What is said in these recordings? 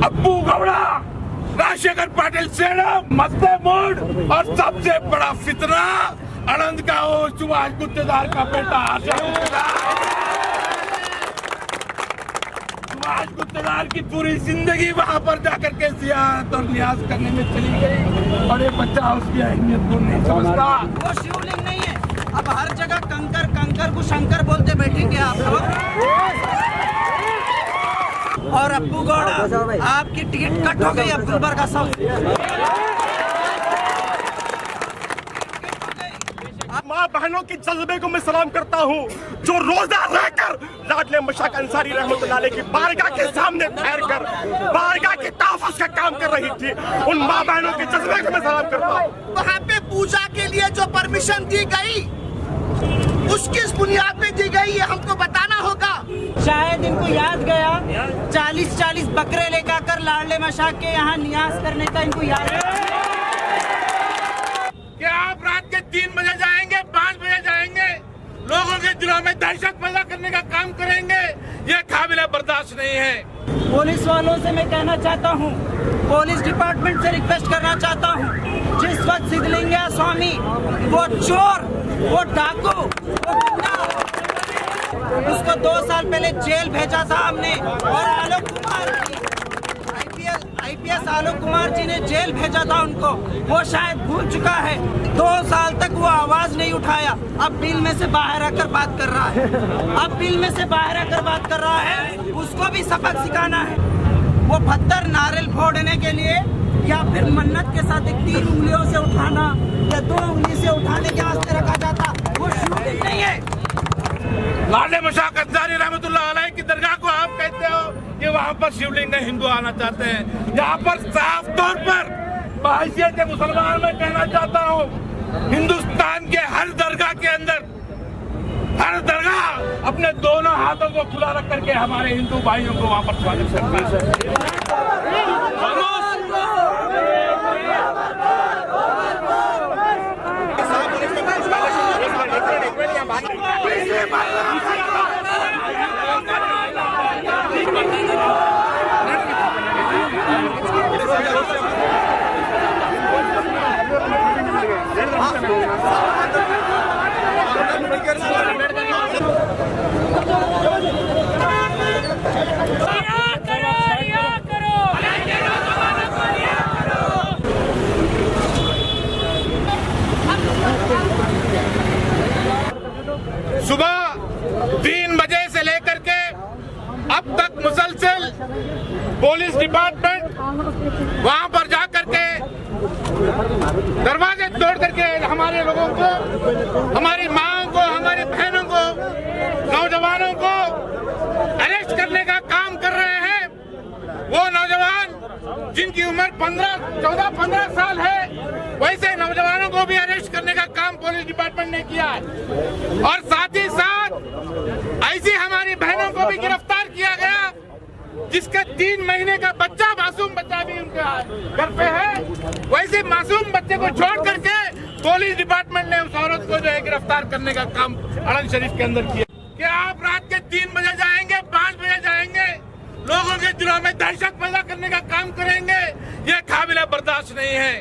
Appu Gowda, Rajashekhar Patil sedum, मध्य mode और सबसे बड़ा फितना आनंद का वो सुभाष गुत्तेदार का बेटा सुभाष गुत्तेदार की पूरी जिंदगी वहां पर जाकर के जियारत और न्याज करने में चली गई और ये बच्चा उसकी अहमियत को नहीं समझता। वो शिवलिंग नहीं है, अब हर जगह कंकर कंकर को शंकर बोलते बैठेंगे आप लोग। और अप्पू गौड़ा आपकी टिकट कट हो गई, अब गुलबर्गा साउथ। माँ बहनों के जज्बे को मैं सलाम करता हूँ, जो रोजा रहकर लाडले मशाक अंसारी रहमतुल्लाह अलैह की बारगाह के सामने ठहर कर बारगाह के तहफ़्फ़ुज़ का काम कर रही थी। उन माँ बहनों के जज्बे को मैं सलाम करता हूँ। वहाँ पे पूजा के लिए जो परमिशन दी गई, उसकी किस बुनियाद पे दी गई, ये हमको बताना होगा। शायद इनको याद गया 40-40 बकरे लेकर कर लाडले मशाक के यहाँ नियाज करने का इनको याद है। क्या आप रात के 3 बजे जाएंगे, 5 बजे जाएंगे, लोगों के दिलों में दहशत पैदा करने का काम करेंगे? ये काबिल बर्दाश्त नहीं है। पुलिस वालों से मैं कहना चाहता हूँ, पुलिस डिपार्टमेंट से रिक्वेस्ट करना चाहता हूँ, जिस वक्त सिद्धलिंगैया स्वामी वो चोर, वो डाकू, वो गुंडा, उसको 2 साल पहले जेल भेजा था हमने, और आलोक कुमार आईपीएस आलोक कुमार जी ने जेल भेजा था उनको, वो शायद भूल चुका है। 2 साल तक वो आवाज नहीं उठाया, अब बिल में से बाहर आकर बात कर रहा है, अब बिल में से बाहर आकर बात कर रहा है। उसको भी सबक सिखाना है। वो पत्थर नारियल फोड़ने के लिए या फिर मन्नत के साथ 3 उंगलियों से उठाना या 2 उंगली से उठाने के वास्ते रखा जाता, वो शूटिंग नहीं है। लाडले मशाक अंसारी रहमतुल्लाह अलैह की दरगाह को आप कहते हो कि वहाँ पर शिवलिंग है, हिंदू आना चाहते हैं। यहाँ पर साफ तौर पर बहैसियत मुसलमान में कहना चाहता हूँ, हिंदुस्तान के हर दरगाह के अंदर, हर दरगाह अपने दोनों हाथों को खुला रख करके हमारे हिंदू भाइयों को वहाँ पर स्वागत करती है। सुबह 3 बजे से लेकर के अब तक मुसलसल पुलिस डिपार्टमेंट वहां पर जाकर के दरवाजे तोड़ करके हमारे लोगों को, हमारी माँ को, हमारी बहनों को, नौजवानों को अरेस्ट करने का काम कर रहे हैं। वो नौजवान जिनकी उम्र 14-15 साल है, वैसे नौजवानों को भी अरेस्ट करने का काम पुलिस डिपार्टमेंट ने किया है। और साथ ही साथ ऐसी हमारी बहनों को भी गिरफ्तार किया गया, जिसका 3 महीने का बच्चा, मासूम बच्चा भी उनका घर पे है। वैसे मासूम बच्चे को छोड़ करके पुलिस डिपार्टमेंट ने उस औरत को जो है गिरफ्तार करने का काम आनंद शरीफ के अंदर किया। क्या आप रात के 3 बजे जाएंगे, 5 बजे जाएंगे, लोगों के दिलों में दहशत पैदा करने का काम करेंगे? ये काबिल बर्दाश्त नहीं है।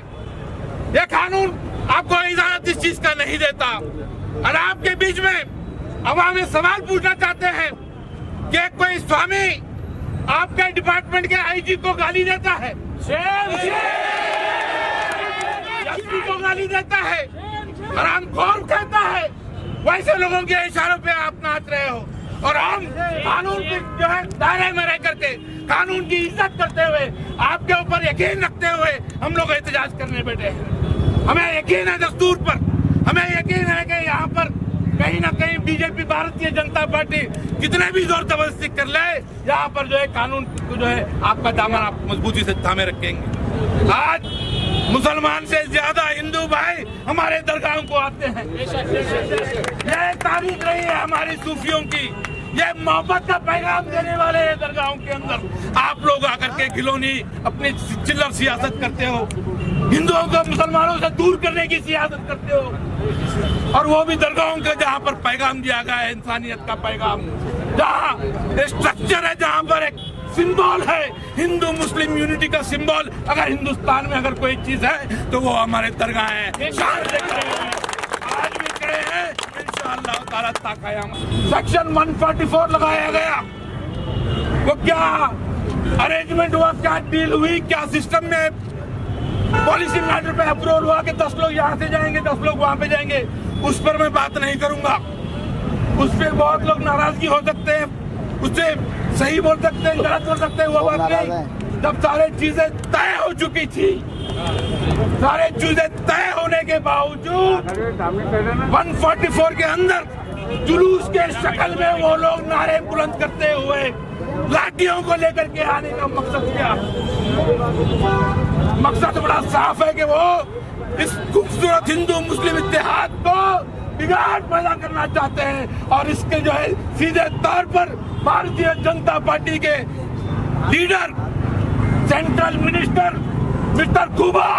ये कानून आपको इजाजत इस चीज का नहीं देता। और आपके बीच में अवाम सवाल पूछना चाहते हैं कि कोई स्वामी आपके डिपार्टमेंट के आईजी को गाली देता है, एसपी को गाली देता है, हरामखोर कहता है, वैसे लोगों के इशारों पे आप नाच रहे हो। और हम कानून के जो है दायरे में रह करके, कानून की इज्जत करते हुए, आपके ऊपर यकीन रखते हुए हम लोग एहतजाज करने बैठे हैं। हमें यकीन है दस्तूर पर, हमें यकीन है कि यहाँ पर कहीं ना कहीं बीजेपी, भारतीय जनता पार्टी कितने भी जोर जबरदस्ती कर ले, यहाँ पर जो है कानून को जो है आपका दामन आप मजबूती से थामे रखेंगे। आज मुसलमान से ज्यादा हिंदू भाई हमारे दरगाहों को आते हैं। यह तारीख रही है हमारी सूफियों की, ये मोहब्बत का पैगाम देने वाले हैं दरगाहों के अंदर। आप लोग आकर के खिलौनी अपनी चिल्लर सियासत करते हो, हिंदुओं को मुसलमानों से दूर करने की सियासत करते हो, और वो भी दरगाहों के जहाँ पर पैगाम दिया गया है इंसानियत का पैगाम, जहाँ स्ट्रक्चर है, जहाँ पर एक सिंबल है, हिंदू मुस्लिम यूनिटी का सिंबल। अगर हिंदुस्तान में अगर कोई चीज है तो वो हमारे दरगाह है। शान से खड़े हैं, आज भी खड़े हैं, इंशाअल्लाह ताला ताक़याम। सेक्शन 144 लगाया गया, वो क्या अरेंजमेंट हुआ, क्या डील हुई, क्या सिस्टम में पॉलिसी मैटर पे अप्रूवल हुआ कि 10 लोग यहाँ से जाएंगे, 10 लोग वहाँ पे जाएंगे, उस पर मैं बात नहीं करूंगा। उस पर बहुत लोग नाराजगी हो सकते हैं, उससे सही बोल सकते हैं, गलत बोल सकते हैं, वो बात नहीं। जब सारे चीजें तय हो चुकी थी, सारे चीजें तय होने के बावजूद 144 के अंदर जुलूस के शक्ल में वो लोग नारे बुलंद करते हुए लाठियों को लेकर के आने का मकसद क्या? मकसद बड़ा साफ है कि वो इस खूबसूरत हिंदू मुस्लिम इत्तेहाद को बिगाड़ पैदा करना चाहते हैं। और इसके जो है सीधे तौर पर भारतीय जनता पार्टी के leader, central minister mister Khuba,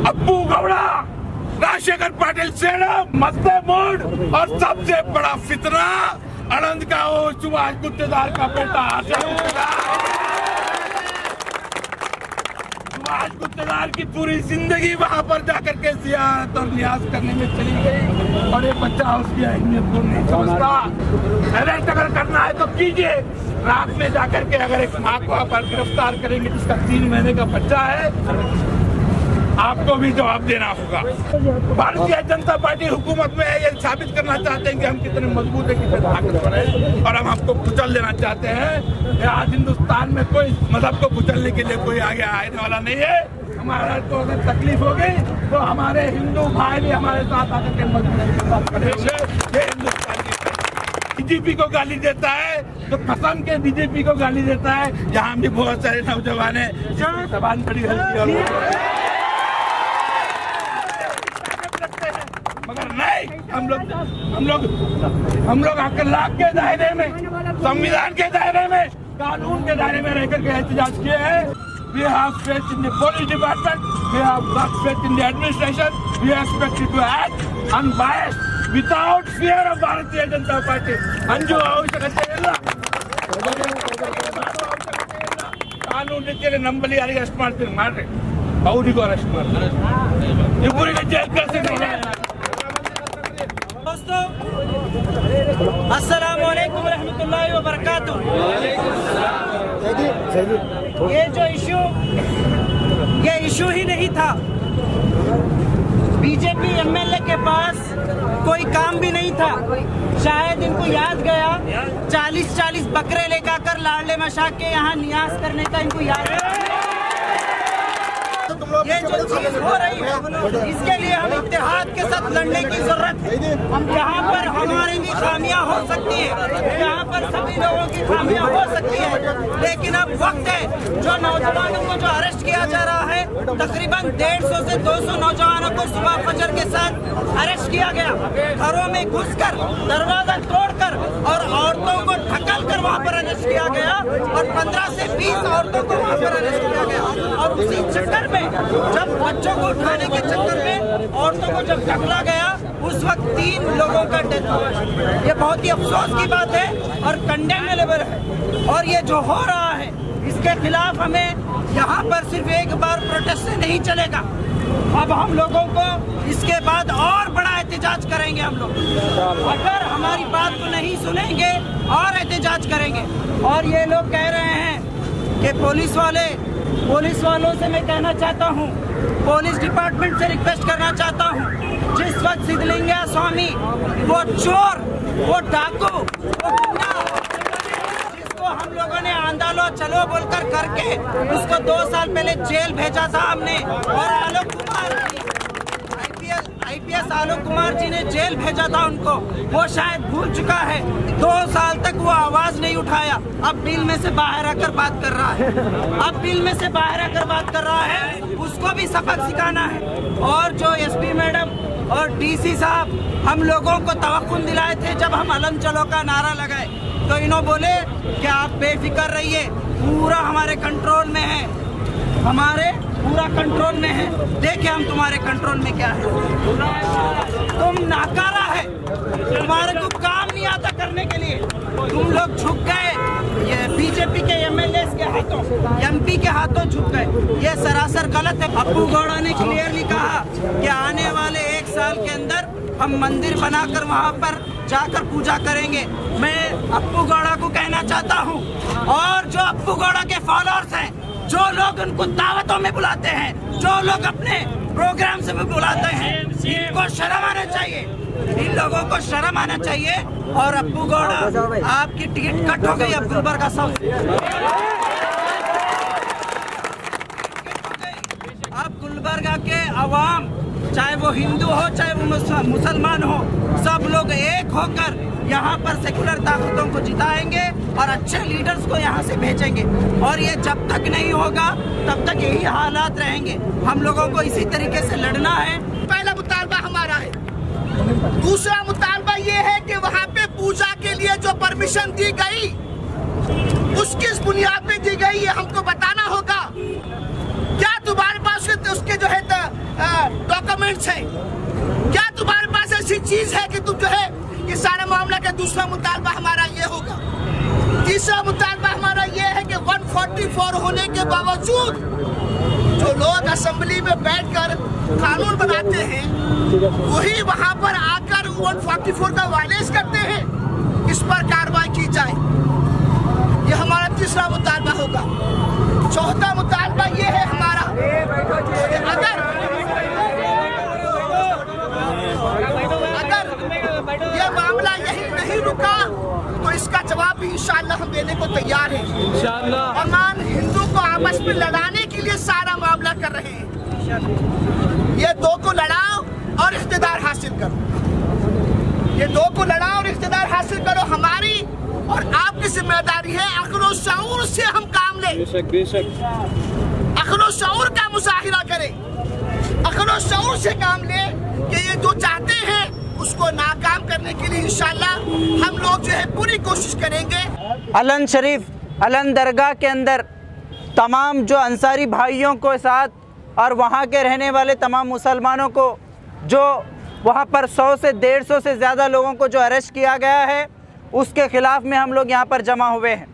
Appu Gowda, Rajashekhar Patil सेना मध्य मोड, और सबसे बड़ा फितना आनंद का वो सुभाष गुत्तेदार का बेटा सुभाष गुत्तेदार की पूरी जिंदगी वहां पर जाकर के जियारत और नियाज करने में चली गई, और ये बच्चा उसकी अहमियत को नहीं समझता। अरेस्ट अगर करना है तो कीजिए, रात में जाकर के अगर एक माँ को आप गिरफ्तार करेंगे जिसका 3 महीने का बच्चा है, आपको भी जवाब देना होगा। भारतीय जनता पार्टी हुकूमत में है, ये साबित करना चाहते हैं कि हम कितने मजबूत है, कितने ताकतवर है, और हम आपको कुचल देना चाहते हैं। आज हिंदुस्तान में कोई मजहब को कुचलने के लिए कोई आगे आने वाला नहीं है। हमारा को अगर तकलीफ होगी तो हमारे हिंदू भाई भी हमारे साथ आकर के मजबूती के साथ खड़े होंगे। ये हिंदुस्तान की बीजेपी को गाली देता है तो कसम के बीजेपी को गाली देता है। यहाँ भी बहुत सारे नौजवान है, जबान बड़ी हल्की और मगर नहीं, हम लोग अखलाक के दायरे में, संविधान के दायरे में, कानून के दायरे में रहकर के एहतजाज किए हैं। We have faith in the police department, we have got faith in the administration, we are expected to act unbiased without fear of Bharatiya Janata Party. Anju आवश्यकತೆ ಇಲ್ಲ, ಕಾನೂನು ರೀತಿಯಲ್ಲಿ ನಂಬಲ್ಲಿ ಯಾರಿಗೆ ಅರೆಸ್ಟ್ ಮಾಡ್ತೀರಿ ಮಾಡ್ರಿ, ಅವರಿಗೂ ಅರೆಸ್ಟ್ ಮಾಡ್ತಾರೆ, ಇಬ್ಬರಿಗೆ ಜೈಲ್ ಕಳಿಸ್ತಾರೆ। दोस्तों अस्सलाम वालेकुम रहमतुल्लाहि व बरकातुहू। ये जो इशू ही नहीं था। बीजेपी एमएलए के पास कोई काम भी नहीं था, शायद इनको याद गया 40-40 बकरे लेकर लाडले मशाक के यहाँ नियाज करने का इनको याद है। ये जो चीज हो रही है इसके लिए हम इत्तेहाद के साथ लड़ने की जरूरत है। यहाँ पर हमारी भी खामियां हो सकती है, यहाँ पर सभी लोगों की खामियां हो सकती है, लेकिन अब वक्त है जो नौजवानों को जो अरेस्ट किया जा रहा है, तकरीबन 150 से 200 नौजवानों को सुबह फजर के साथ अरेस्ट किया गया। घरों में घुसकर, दरवाजा तोड़कर और औरतों को ढकल कर वहाँ पर अरेस्ट किया गया, और 15 से 20 औरतों को वहाँ पर अरेस्ट किया गया। और उसी चक्कर में जब बच्चों को उठाने के चक्कर में औरतों को जब ढकला गया, उस वक्त 3 लोगों का डेथ हुआ। ये बहुत ही अफसोस की बात है और कंडेमेबल है। और ये जो हो रहा है इसके खिलाफ हमें यहाँ पर सिर्फ एक बार प्रोटेस्ट से नहीं चलेगा। अब हम लोगों को इसके बाद और बड़ा एहतजाज करेंगे। हम लोग अगर हमारी बात को नहीं सुनेंगे और एहतजाज करेंगे। और ये लोग कह रहे हैं कि पुलिस वालों से मैं कहना चाहता हूँ, पुलिस डिपार्टमेंट से रिक्वेस्ट करना चाहता हूँ, जिस वक्त सिद्धलिंगा स्वामी वो चोर, वो डाकू, वो गुंडा, जिसको हम लोगों ने आंदोलन चलो बोलकर करके उसको 2 साल पहले जेल भेजा था हमने, और आलोक कुमार आईपीएस आलोक कुमार जी ने जेल भेजा था उनको, वो शायद भूल चुका है। 2 साल तक वो आवाज नहीं उठाया, अब बिल में से बाहर आकर बात कर रहा है। उसको भी सबक सिखाना है। और जो एसपी मैडम और डीसी साहब हम लोगों को तवक्कुन दिलाए थे जब हम अलम चलो का नारा लगाए, तो इन्होंने बोले कि आप बेफिक्र रहिए, पूरा हमारे कंट्रोल में है, पूरा कंट्रोल में है। देखिए हम तुम्हारे कंट्रोल में क्या है, तुम नाकारा है, तुम्हारे को काम नहीं आता करने के लिए। तुम लोग झुक गए, ये बीजेपी के एमएलए के हाथों, एमपी के हाथों झुक गए। ये सरासर गलत है। अप्पू गौड़ा ने क्लियरली कहा कि आने वाले 1 साल के अंदर हम मंदिर बनाकर वहाँ पर जाकर पूजा करेंगे। मैं अप्पू गौड़ा को कहना चाहता हूँ, और जो अप्पू गौड़ा के फॉलोअर्स हैं, जो लोग उनको दावतों में बुलाते हैं, जो लोग अपने प्रोग्राम से भी बुलाते हैं, इनको शर्म आना चाहिए। इन लोगों को शर्म आना चाहिए। और अप्पू गौड़ा, आपकी टिकट कट हो गई। अब गुलबर्गा साउथ, अब गुलबर्गा के अवाम, चाहे वो हिंदू हो चाहे वो मुसलमान हो, सब लोग एक होकर यहाँ पर सेकुलर ताकतों को जिताएंगे और अच्छे लीडर्स को यहाँ से भेजेंगे। और ये जब तक नहीं होगा तब तक यही हालात रहेंगे। हम लोगों को इसी तरीके से लड़ना है। पहला मुतालबा हमारा है। दूसरा मुतालबा ये है कि वहाँ पे पूजा के लिए जो परमिशन दी गई, उसकी किस बुनियाद पे दी गई, ये हमको बताना होगा। क्या तुम्हारे पास उसके जो है डॉक्यूमेंट्स हैं? क्या तुम्हारे पास ऐसी चीज है कि तुम जो है ये सारा मामला का? दूसरा मुतालबा हमारा ये होगा। तीसरा मुतालबा हमारा ये है कि 144 होने के बावजूद जो लोग असेंबली में बैठकर कानून बनाते हैं, वही वहां पर आकर 144 का वायलेशन करते हैं। इस पर कार्रवाई की जाए, ये हमारा तीसरा मुतालबा होगा। चौथा मुतालबा ये है हमारा, अगर ये मामला यही नहीं रुका तो इसका जवाब भी इंशाअल्लाह हम देने को तैयार हैं। इंशाअल्लाह अमान हिंदू को आपस में लड़ाने के लिए सारा मामला कर रहे हैं। ये दो को लड़ाओ और इख्तिदार हासिल करो। ये दो को लड़ाओ और इख्तिदार हासिल करो। हमारी और आपकी जिम्मेदारी है अक्ल शऊर से हम काम लें। बेशक अक्ल शऊर का मुजाहिरा करें, अक्ल शऊर से काम लें कि ये जो चाहते हैं उसको नाकाम करने के लिए इंशाअल्लाह हम लोग जो है पूरी कोशिश करेंगे। अलन शरीफ, अलन दरगाह के अंदर तमाम जो अंसारी भाइयों को साथ और वहाँ के रहने वाले तमाम मुसलमानों को, जो वहाँ पर 100 से 150 से ज़्यादा लोगों को जो अरेस्ट किया गया है, उसके ख़िलाफ़ में हम लोग यहाँ पर जमा हुए हैं।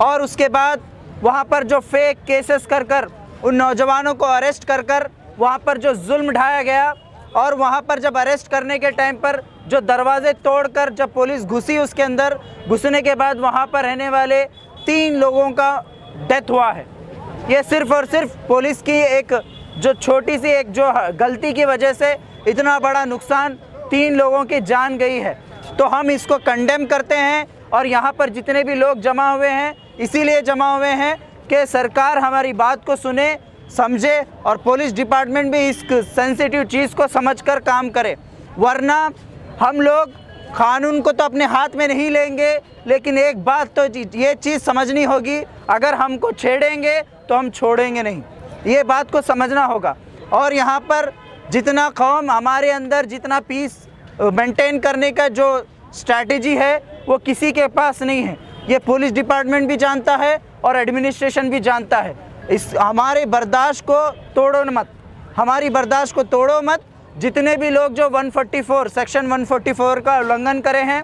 और उसके बाद वहाँ पर जो फेक केसेस कर कर उन नौजवानों को अरेस्ट कर कर वहाँ पर जो जुल्म ढाया गया, और वहाँ पर जब अरेस्ट करने के टाइम पर जो दरवाज़े तोड़कर जब पुलिस घुसी, उसके अंदर घुसने के बाद वहाँ पर रहने वाले 3 लोगों का डेथ हुआ है। ये सिर्फ़ और सिर्फ पुलिस की एक जो छोटी सी एक जो गलती की वजह से इतना बड़ा नुकसान, 3 लोगों की जान गई है। तो हम इसको कंडेम करते हैं। और यहाँ पर जितने भी लोग जमा हुए हैं, इसीलिए जमा हुए हैं कि सरकार हमारी बात को सुने, समझे, और पुलिस डिपार्टमेंट भी इस सेंसिटिव चीज़ को समझकर काम करे। वरना हम लोग कानून को तो अपने हाथ में नहीं लेंगे, लेकिन एक बात तो ये चीज़ समझनी होगी, अगर हमको छेड़ेंगे तो हम छोड़ेंगे नहीं। ये बात को समझना होगा। और यहाँ पर जितना कौम हमारे अंदर जितना पीस मेंटेन करने का जो स्ट्रैटेजी है वो किसी के पास नहीं है। ये पुलिस डिपार्टमेंट भी जानता है और एडमिनिस्ट्रेशन भी जानता है। इस हमारे बर्दाश्त को तोड़ो मत, हमारी बर्दाश्त को तोड़ो मत। जितने भी लोग जो 144 सेक्शन 144 का उल्लंघन करे हैं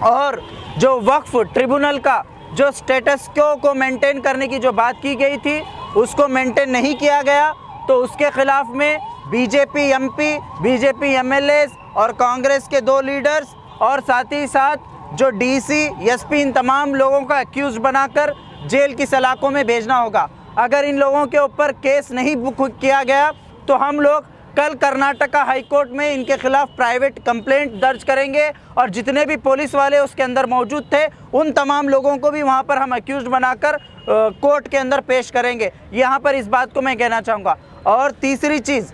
और जो वक्फ ट्रिब्यूनल का जो स्टेटस को मेंटेन करने की जो बात की गई थी उसको मेंटेन नहीं किया गया, तो उसके ख़िलाफ़ में बीजेपी एमपी, बीजेपी एमएलए और कांग्रेस के 2 लीडर्स और साथ ही साथ जो डीसी, एसपी, इन तमाम लोगों का एक्यूज़ बनाकर जेल की सलाखों में भेजना होगा। अगर इन लोगों के ऊपर केस नहीं बुक किया गया तो हम लोग कल कर्नाटका हाई कोर्ट में इनके खिलाफ प्राइवेट कंप्लेंट दर्ज करेंगे, और जितने भी पुलिस वाले उसके अंदर मौजूद थे उन तमाम लोगों को भी वहां पर हम एक्यूज़ बनाकर कोर्ट के अंदर पेश करेंगे। यहाँ पर इस बात को मैं कहना चाहूँगा। और तीसरी चीज़,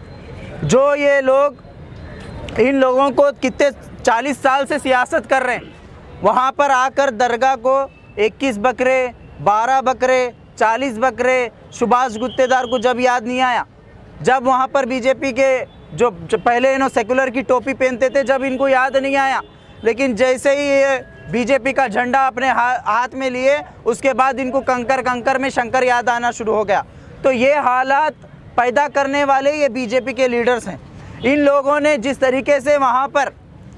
जो ये लोग इन लोगों को कितने 40 साल से सियासत कर रहे हैं, वहाँ पर आकर दरगाह को 21 बकरे, 12 बकरे, 40 बकरे, सुभाष गुत्तेदार को जब याद नहीं आया, जब वहाँ पर बीजेपी के जो पहले इन्हों सेकुलर की टोपी पहनते थे, जब इनको याद नहीं आया, लेकिन जैसे ही ये बीजेपी का झंडा अपने हाथ में लिए उसके बाद इनको कंकर में शंकर याद आना शुरू हो गया। तो ये हालात पैदा करने वाले ये बीजेपी के लीडर्स हैं। इन लोगों ने जिस तरीके से वहाँ पर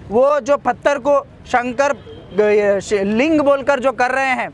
वो जो पत्थर को शंकर लिंग बोलकर जो कर रहे हैं।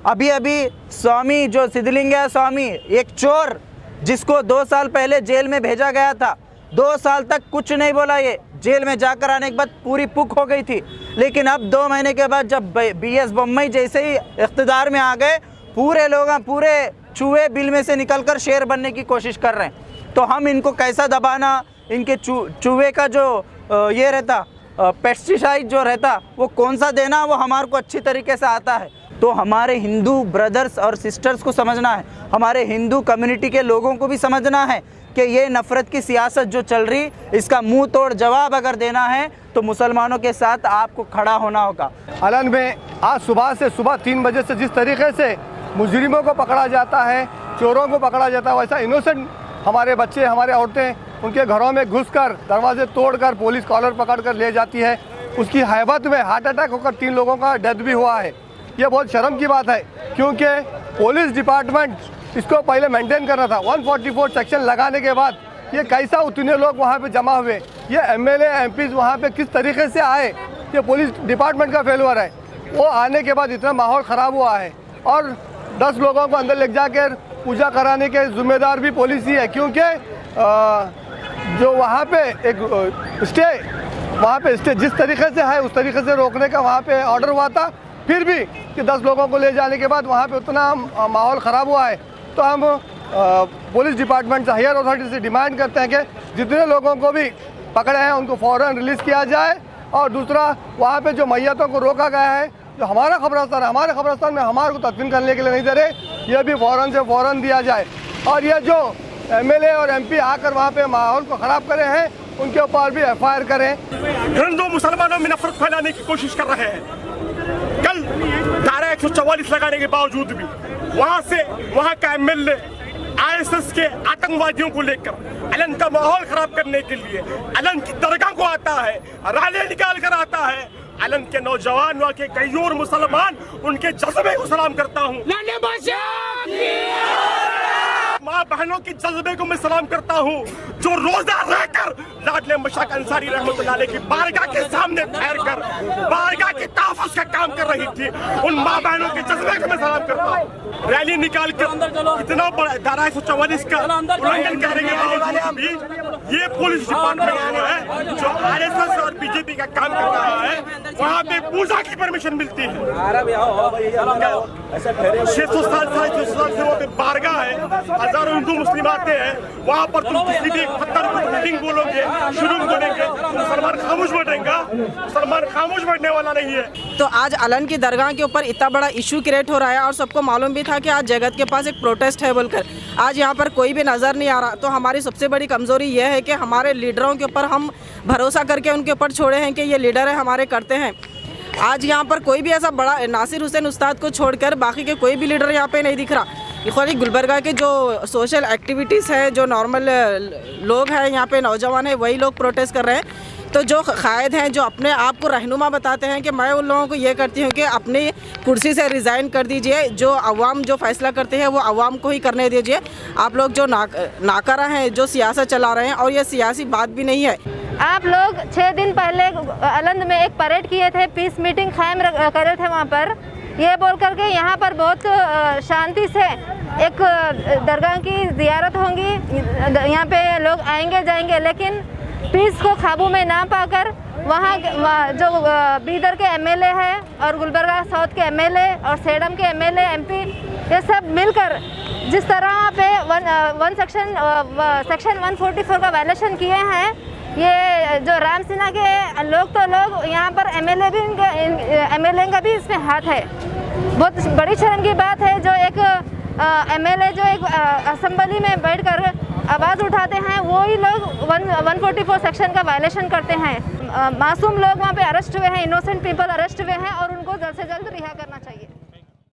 अभी अभी स्वामी जो सिद्धलिंगय्या स्वामी, एक चोर जिसको 2 साल पहले जेल में भेजा गया था, 2 साल तक कुछ नहीं बोला, ये जेल में जाकर आने के बाद पूरी पुक हो गई थी। लेकिन अब 2 महीने के बाद जब BS बम्बई जैसे ही इख्तिदार में आ गए, पूरे लोग पूरे चूहे बिल में से निकलकर शेर बनने की कोशिश कर रहे हैं। तो हम इनको कैसा दबाना, इनके चूहे का जो ये रहता पेस्टिसाइड जो रहता वो कौन सा देना, वो हमारे को अच्छी तरीके से आता है। तो हमारे हिंदू ब्रदर्स और सिस्टर्स को समझना है, हमारे हिंदू कम्युनिटी के लोगों को भी समझना है कि ये नफ़रत की सियासत जो चल रही, इसका मुंह तोड़ जवाब अगर देना है तो मुसलमानों के साथ आपको खड़ा होना होगा। अलन में आज सुबह 3 बजे से जिस तरीके से मुजरिमों को पकड़ा जाता है, चोरों को पकड़ा जाता है, वैसा इनोसेंट हमारे बच्चे, हमारे औरतें उनके घरों में घुसकर दरवाजे तोड़कर पुलिस कॉलर पकड़कर ले जाती है। उसकी हैबत में हार्ट अटैक होकर 3 लोगों का डेथ भी हुआ है। ये बहुत शर्म की बात है, क्योंकि पुलिस डिपार्टमेंट इसको पहले मेंटेन करना था। 144 सेक्शन लगाने के बाद ये कैसा उतने लोग वहाँ पे जमा हुए, ये MLA MPs वहाँ पे किस तरीके से आए, ये पुलिस डिपार्टमेंट का फेलुअर है। वो आने के बाद इतना माहौल ख़राब हुआ है और 10 लोगों को अंदर ले जाकर पूजा कराने के जिम्मेदार भी पुलिस ही है, क्योंकि जो वहाँ पे एक स्टे जिस तरीके से है उस तरीके से रोकने का वहाँ पे ऑर्डर हुआ था। फिर भी कि 10 लोगों को ले जाने के बाद वहाँ पे उतना माहौल ख़राब हुआ है। तो हम पुलिस डिपार्टमेंट से, हायर अथॉरिटी से डिमांड करते हैं कि जितने लोगों को भी पकड़े हैं उनको फ़ौरन रिलीज़ किया जाए। और दूसरा, वहाँ पे जो मैयतों को रोका गया है, जो हमारा खबरस्तान है, हमारे खबरस्तान में हमारे को तदफीन करने के लिए नहीं दे रहे, यह भी फ़ौरन से फ़ौरन दिया जाए। और ये जो MLA और MP आकर वहाँ पे माहौल को ख़राब करे हैं, उनके ऊपर भी FIR करें। हिंदू मुसलमानों में नफरत फैलाने की कोशिश कर रहे हैं। कल धारा 144 लगाने के बावजूद भी वहाँ का MLA ISS के आतंकवादियों को लेकर अलन का माहौल खराब करने के लिए अलन की दरगाह को आता है, रैली निकाल कर आता है। अलन के नौजवान, वहाँ के कई और मुसलमान, उनके जज्बे को सलाम करता हूँ। माँ बहनों के जज्बे को मैं सलाम करता हूँ, जो रोजा रहकर लाडले मशाक अंसारी रहमतुल्लाह अलैह की बारगाह के सामने ठहर कर बारगाह के तहफ़्फ़ुज़ का काम कर रही थी। उन माँ बहनों के जज्बे को मैं सलाम करता हूँ। रैली निकाल कर इतना बड़ा धारा 144 का उल्लंघन करने के बावजूद भी ये पुलिस डिपार्टमेंट जो है, जो RSS और BJP का काम कर रहा है, वहाँ पे पूजा की परमिशन मिलती है। 600 साल से वो बारगाह है, हजारों हिंदू मुस्लिम आते हैं वहाँ पर। तुम किसी भी पत्थर को मीटिंग बोलोगे, शुरू बोलेंगे, मुसलमान खामोश बैठेगा। मुसलमान खामोश बैठने वाला नहीं है। तो आज अलन की दरगाह के ऊपर इतना बड़ा इशू क्रिएट हो रहा है और सबको मालूम भी था कि आज जगत के पास एक प्रोटेस्ट है बोलकर, आज यहाँ पर कोई भी नज़र नहीं आ रहा। तो हमारी सबसे बड़ी कमज़ोरी यह है कि हमारे लीडरों के ऊपर हम भरोसा करके उनके ऊपर छोड़े हैं कि ये लीडर है, हमारे करते हैं। आज यहाँ पर कोई भी ऐसा बड़ा, नासिर हुसैन उस्ताद को छोड़कर बाकी के कोई भी लीडर यहाँ पे नहीं दिख रहा। खाली गुलबर्गा के जो सोशल एक्टिविटीज़ है, जो नॉर्मल लोग हैं यहाँ पे, नौजवान हैं, वही लोग प्रोटेस्ट कर रहे हैं। तो जो कायद हैं, जो अपने आप को रहनुमा बताते हैं कि मैं उन लोगों को ये करती हूँ कि अपनी कुर्सी से रिज़ाइन कर दीजिए, जो अवाम जो फैसला करते हैं वो अवाम को ही करने दीजिए। आप लोग जो नाकारा हैं, जो सियासत चला रहे हैं, और ये सियासी बात भी नहीं है। आप लोग 6 दिन पहले अलंद में एक परेड किए थे, पीस मीटिंग कायम कर रहे थे वहाँ पर, ये बोल करके यहाँ पर बहुत शांति से एक दरगाह की ज़ियारत होंगी, यहाँ पे लोग आएंगे जाएंगे, लेकिन पीस को काबू में ना पाकर वहाँ जो बीदर के MLA है और गुलबर्गा साउथ के MLA और सेडम के MLA MP, ये सब मिलकर जिस तरह पे सेक्शन 144 का वायलेशन किए हैं, ये जो राम सिन्हा के लोग यहाँ पर MLA का भी इसमें हाथ है। बहुत बड़ी शर्म की बात है जो एक MLA जो एक असेंबली में बैठकर आवाज़ उठाते हैं, वही लोग 144 सेक्शन का वायलेशन करते हैं। मासूम लोग वहाँ पे अरेस्ट हुए हैं, इनोसेंट पीपल अरेस्ट हुए हैं और उनको जल्द से जल्द रिहा करना चाहिए।